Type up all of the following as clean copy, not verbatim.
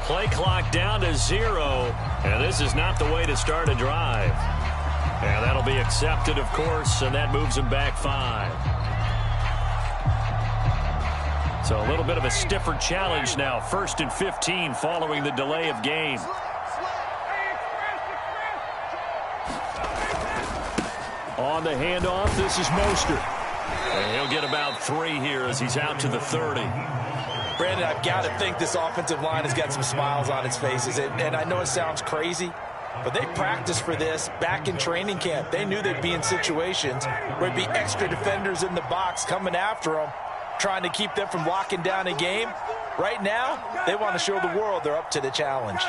Play clock down to 0, and this is not the way to start a drive. And that'll be accepted, of course, and that moves him back 5. So a little bit of a stiffer challenge now. 1st and 15 following the delay of game. On the handoff, this is Mostert. And he'll get about 3 here as he's out to the 30. Brandon, I've got to think this offensive line has got some smiles on its faces. And I know it sounds crazy, but they practiced for this back in training camp. They knew they'd be in situations where there'd be extra defenders in the box coming after them, trying to keep them from locking down a game. Right now, they want to show the world they're up to the challenge.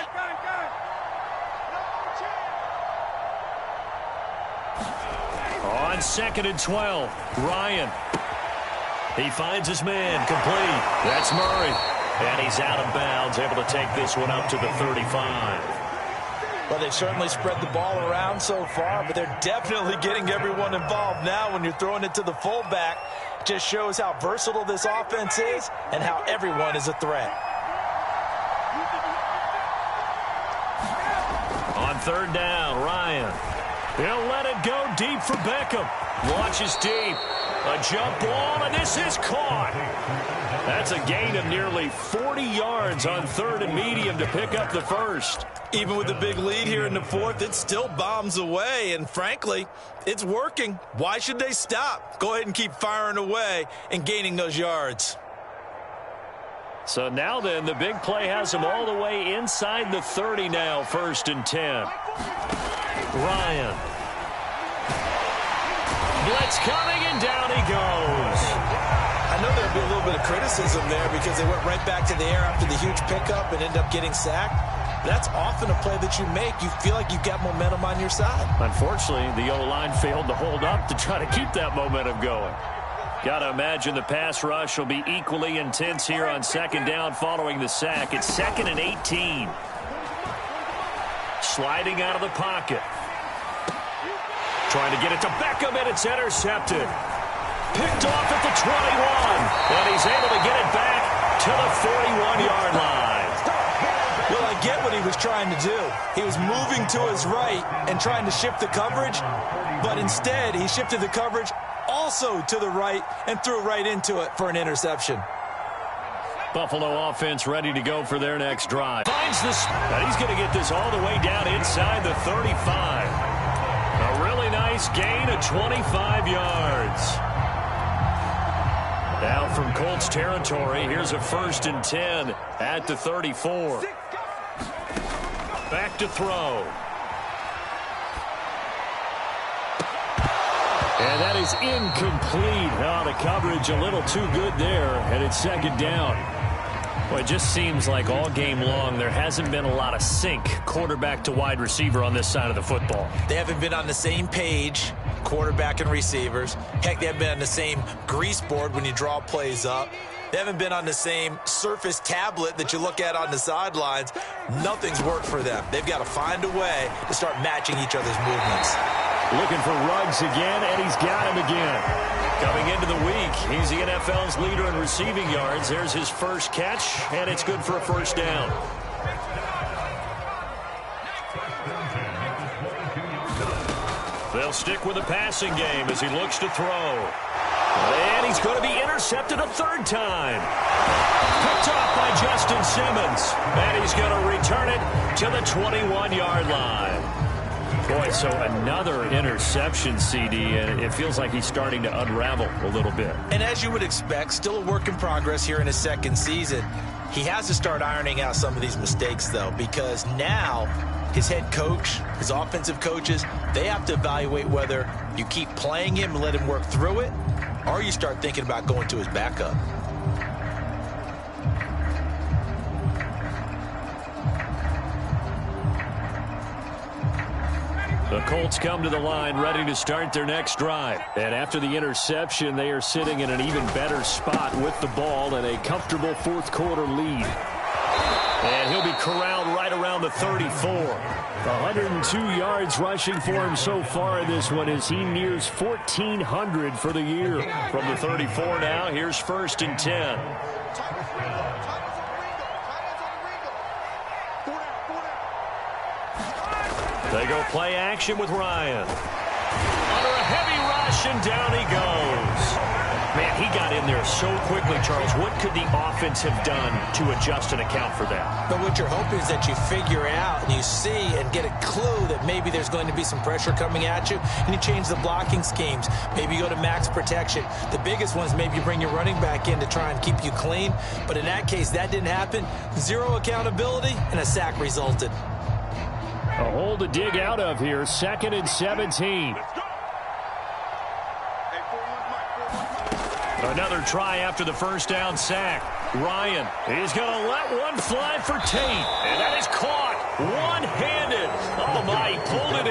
On 2nd and 12, Ryan. He finds his man, complete. That's Murray. And he's out of bounds, able to take this one up to the 35. Well, they've certainly spread the ball around so far, but they're definitely getting everyone involved now when you're throwing it to the fullback. Just shows how versatile this offense is and how everyone is a threat. On 3rd down, Ryan. He'll let it go deep for Beckham. Launches deep. A jump ball, and this is caught. That's a gain of nearly 40 yards on 3rd and medium to pick up the first. Even with the big lead here in the 4th, it still bombs away, and frankly, it's working. Why should they stop? Go ahead and keep firing away and gaining those yards. So now then, the big play has him all the way inside the 30 now, 1st and 10. Ryan. Blitz coming, and down he goes. I know there'll be a little bit of criticism there because they went right back to the air after the huge pickup and ended up getting sacked. That's often a play that you make. You feel like you've got momentum on your side. Unfortunately, the O-line failed to hold up to try to keep that momentum going. Got to imagine the pass rush will be equally intense here on 2nd down following the sack. It's 2nd and 18. Sliding out of the pocket. Trying to get it to Beckham, and it's intercepted. Picked off at the 21. And he's able to get it back to the 41-yard line. Well, I get what he was trying to do. He was moving to his right and trying to shift the coverage, but instead he shifted the coverage also to the right and threw right into it for an interception. Buffalo offense ready to go for their next drive. Finds this, and he's going to get this all the way down inside the 35. A really nice gain of 25 yards. Now from Colts territory, here's a 1st and 10 at the 34. Back to throw. And that is incomplete. Oh, the coverage a little too good there, and it's 2nd down. Well, it just seems like all game long there hasn't been a lot of sync quarterback to wide receiver on this side of the football. They haven't been on the same page, quarterback and receivers. Heck, they haven't been on the same grease board when you draw plays up. They haven't been on the same Surface tablet that you look at on the sidelines. Nothing's worked for them. They've got to find a way to start matching each other's movements. Looking for Ruggs again, and he's got him again. Coming into the week, he's the NFL's leader in receiving yards. There's his first catch, and it's good for a 1st down. They'll stick with the passing game as he looks to throw. And he's going to be intercepted a 3rd time. Picked off by Justin Simmons. And he's going to return it to the 21-yard line. Boy, so another interception, CD, and it feels like he's starting to unravel a little bit. And as you would expect, still a work in progress here in his 2nd season. He has to start ironing out some of these mistakes, though, because now his head coach, his offensive coaches, they have to evaluate whether you keep playing him and let him work through it, or you start thinking about going to his backup. The Colts come to the line ready to start their next drive. And after the interception, they are sitting in an even better spot with the ball and a comfortable 4th quarter lead. And he'll be corralled right around the 34. 102 yards rushing for him so far in this one as he nears 1,400 for the year. From the 34 now, here's 1st and 10. They go play action with Ryan. Under a heavy rush, and down he goes. Man, he got in there so quickly, Charles. What could the offense have done to adjust and account for that? But what you're hoping is that you figure out and you see and get a clue that maybe there's going to be some pressure coming at you, and you change the blocking schemes. Maybe you go to max protection. The biggest one is maybe you bring your running back in to try and keep you clean. But in that case, that didn't happen. Zero accountability, and a sack resulted. A hole to dig out of here. 2nd and 17. Another try after the first down sack. Ryan, he's going to let one fly for Tate. And that is caught one-handed. Oh, my, he pulled it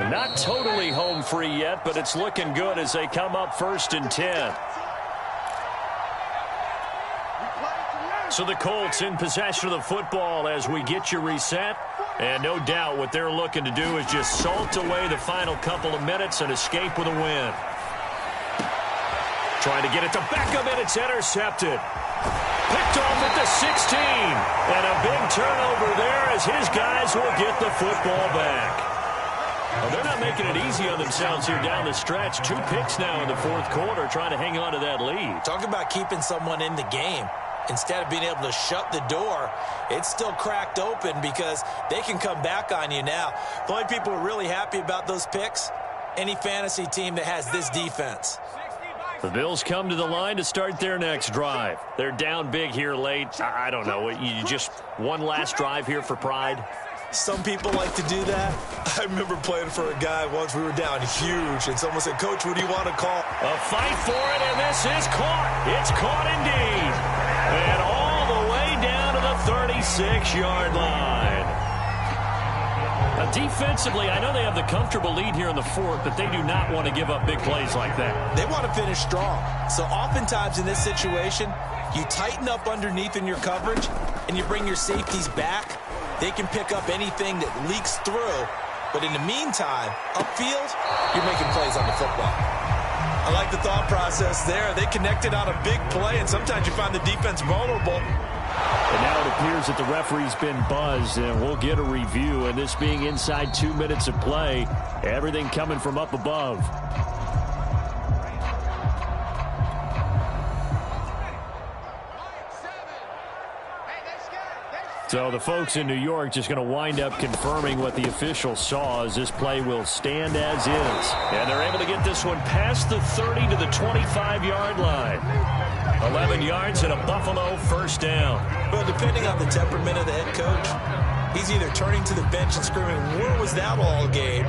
in. Not totally home free yet, but it's looking good as they come up 1st and 10. So the Colts in possession of the football as we get you reset. And no doubt what they're looking to do is just salt away the final couple of minutes and escape with a win. Trying to get it to Beckham, and it's intercepted. Picked off at the 16. And a big turnover there as his guys will get the football back. Well, they're not making it easy on themselves here down the stretch. 2 picks now in the 4th quarter trying to hang on to that lead. Talk about keeping someone in the game. Instead of being able to shut the door, it's still cracked open because they can come back on you now. The only people who are really happy about those picks, any fantasy team that has this defense. The Bills come to the line to start their next drive. They're down big here late. I don't know. You just one last drive here for pride? Some people like to do that. I remember playing for a guy once. We were down huge, and someone said, "Coach, what do you want to call?" A fight for it, and this is caught. It's caught indeed. And all the way down to the 36-yard line. Now, defensively, I know they have the comfortable lead here in the 4th, but they do not want to give up big plays like that. They want to finish strong. So oftentimes in this situation, you tighten up underneath in your coverage, and you bring your safeties back. They can pick up anything that leaks through. But in the meantime, upfield, you're making plays on the football. I like the thought process there. They connected on a big play, and sometimes you find the defense vulnerable. And now it appears that the referee's been buzzed, and we'll get a review. And this being inside 2 minutes of play, everything coming from up above. So the folks in New York just going to wind up confirming what the official saw as this play will stand as is. And they're able to get this one past the 30 to the 25-yard line. 11 yards and a Buffalo first down. Well, depending on the temperament of the head coach, he's either turning to the bench and screaming, "Where was that all game?"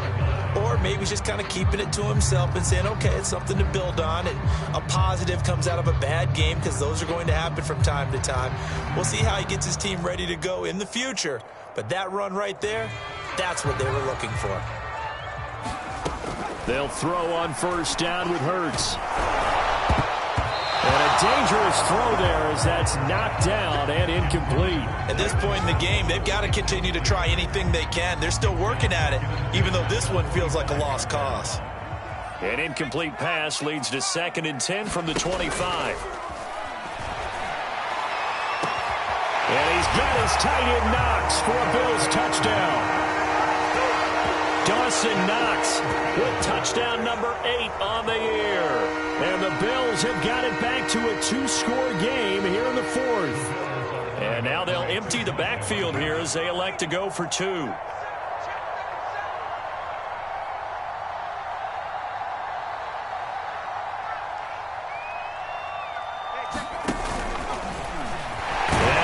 Or maybe he's just kind of keeping it to himself and saying, okay, it's something to build on, and a positive comes out of a bad game because those are going to happen from time to time. We'll see how he gets his team ready to go in the future. But that run right there, that's what they were looking for. They'll throw on first down with Hurts. And a dangerous throw there as that's knocked down and incomplete. At this point in the game, they've got to continue to try anything they can. They're still working at it, even though this one feels like a lost cause. An incomplete pass leads to 2nd and 10 from the 25. And he's got his tight end Knox for a Bills touchdown. Dawson Knox with touchdown number 8 on the year. And the Bills have got it back to a 2-score game here in the 4th. And now they'll empty the backfield here as they elect to go for 2. And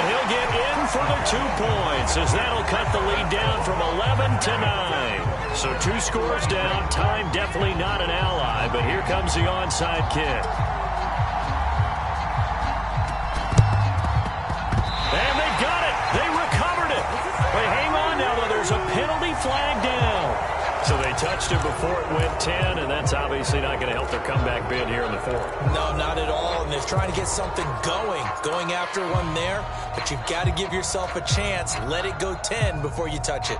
he'll get in for the 2 points as that'll cut the lead down from 11 to 9. So 2 scores down. Time definitely not an ally, but here comes the onside kick. And they got it. They recovered it. Wait, hang on now, though. There's a penalty flag down. So they touched it before it went 10, and that's obviously not going to help their comeback bid here in the 4th. No, not at all. And they're trying to get something going after one there. But you've got to give yourself a chance. Let it go 10 before you touch it.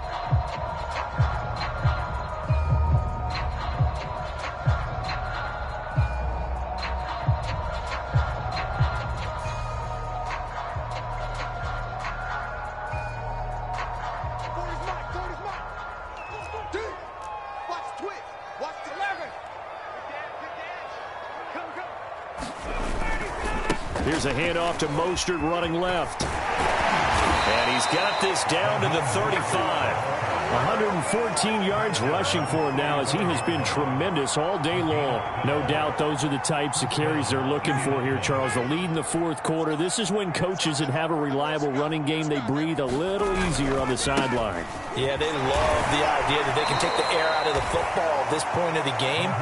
Here's a handoff to Mostert running left. And he's got this down to the 35. 114 yards rushing for him now as he has been tremendous all day long. No doubt those are the types of carries they're looking for here, Charles. The lead in the fourth quarter. This is when coaches that have a reliable running game, they breathe a little easier on the sideline. Yeah, they love the idea that they can take the air out of the football at this point of the game.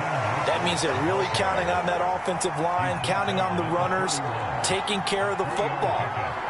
That means they're really counting on that offensive line, counting on the runners, taking care of the football.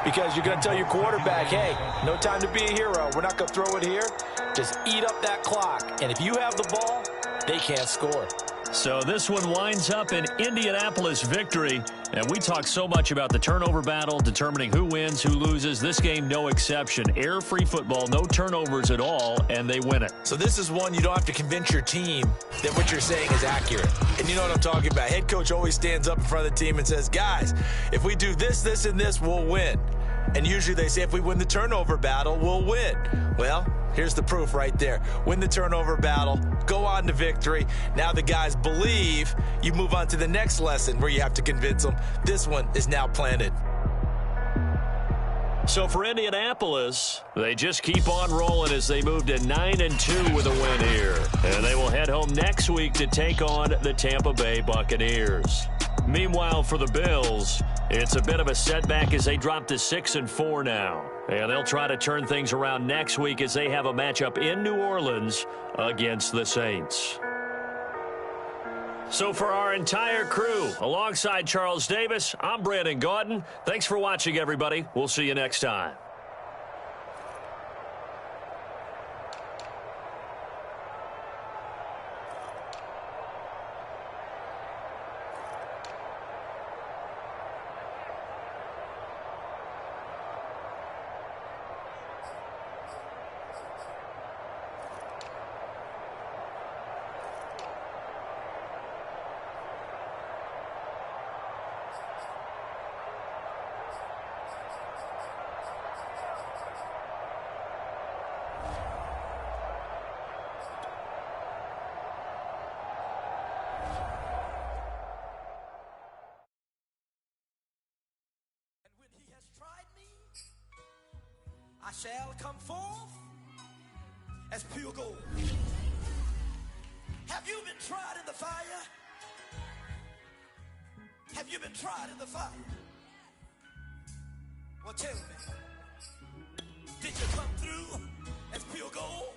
Because you're going to tell your quarterback, hey, no time to be a hero. We're not going to throw it here. Just eat up that clock. And if you have the ball, they can't score. So this one winds up an Indianapolis victory. And we talk so much about the turnover battle, determining who wins, who loses. This game, no exception. Air-free football, no turnovers at all, and they win it. So this is one you don't have to convince your team that what you're saying is accurate. And you know what I'm talking about. Head coach always stands up in front of the team and says, guys, if we do this, this, and this, we'll win. And usually they say if we win the turnover battle, we'll win. Well, here's the proof right there. Win the turnover battle, go on to victory. Now the guys believe. You move on to the next lesson where you have to convince them. This one is now planted. So for Indianapolis, they just keep on rolling as they move to 9-2 with a win here. And they will head home next week to take on the Tampa Bay Buccaneers. Meanwhile, for the Bills, it's a bit of a setback as they drop to 6-4 now. And they'll try to turn things around next week as they have a matchup in New Orleans against the Saints. So for our entire crew, alongside Charles Davis, I'm Brandon Gaudin. Thanks for watching, everybody. We'll see you next time. I shall come forth as pure gold. Have you been tried in the fire? Have you been tried in the fire? Well, tell me, did you come through as pure gold?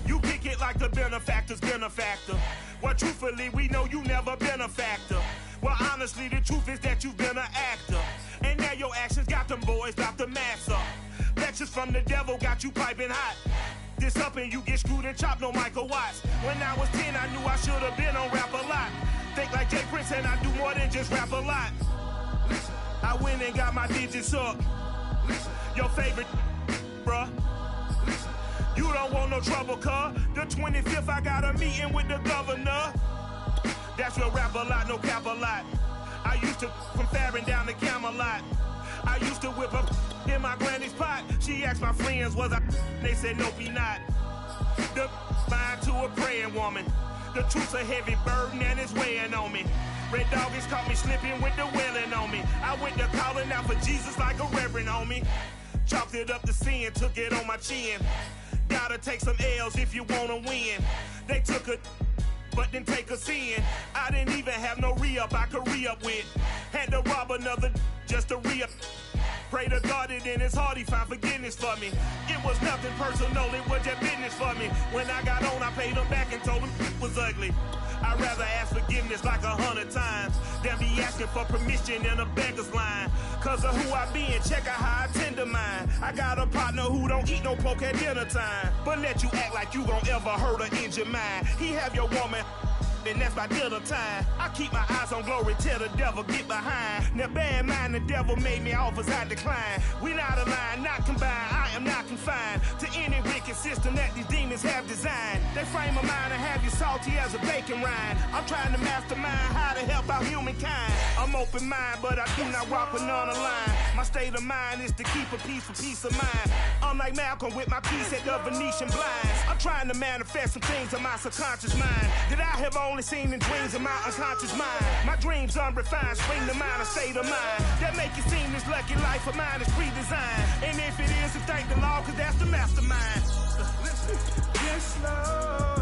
You kick it like the benefactor's benefactor. Well, truthfully, we know you never been a factor. Well, honestly, the truth is that you've been an actor. And now your actions got them boys about to mass up. Lectures from the devil got you piping hot. This up and you get screwed and chopped, no Michael Watts. When I was 10, I knew I should have been on Rap a Lot. Think like Jay Prince and I do more than just rap a lot. I went and got my digits up. Your favorite, bruh. You don't want no trouble, cuz. The 25th, I got a meeting with the governor. That's real rap a lot, no cap a lot. I used to from Farron down to Camelot. I used to whip up in my granny's pot. She asked my friends, was I? They said, nope, he not. The fine to a praying woman. The truth's a heavy burden and it's weighing on me. Red Doggies caught me slipping with the wailing on me. I went to calling out for Jesus like a reverend on me. Chalked it up to sin, took it on my chin. Gotta take some L's if you wanna win. They took a but then take a sin. I didn't even have no re-up I could re-up with. Had to rob another just to re-up. Pray to God that in his heart he found forgiveness for me. It was nothing personal, it was just business for me. When I got on, I paid him back and told him it was ugly. I'd rather ask forgiveness like 100 times than be asking for permission in a beggar's line. Cause of who I be and check out how I tend to mine. I got a partner who don't eat no pork at dinner time, but let you act like you gon' ever hurt or injure mine. He have your woman and that's by dinner time. I keep my eyes on glory till the devil get behind. Now bear in mind the devil made me offers I decline. We not aligned, not combined, I am not confined to any wicked system that these demons have designed. They frame a mind and have you salty as a bacon rind. I'm trying to mastermind how to help out humankind. I'm open mind, but I do not walk with none aligned. My state of mind is to keep a peace for peace of mind. Unlike Malcolm with my piece at the Venetian blinds. I'm trying to manifest some things in my subconscious mind that I have only only seen in dreams of my unconscious mind. My dreams unrefined, spring to mind, a state of mind that make it seem this lucky life of mine is pre-designed. And if it is, then thank the Lord, cause that's the mastermind. Yes, Lord.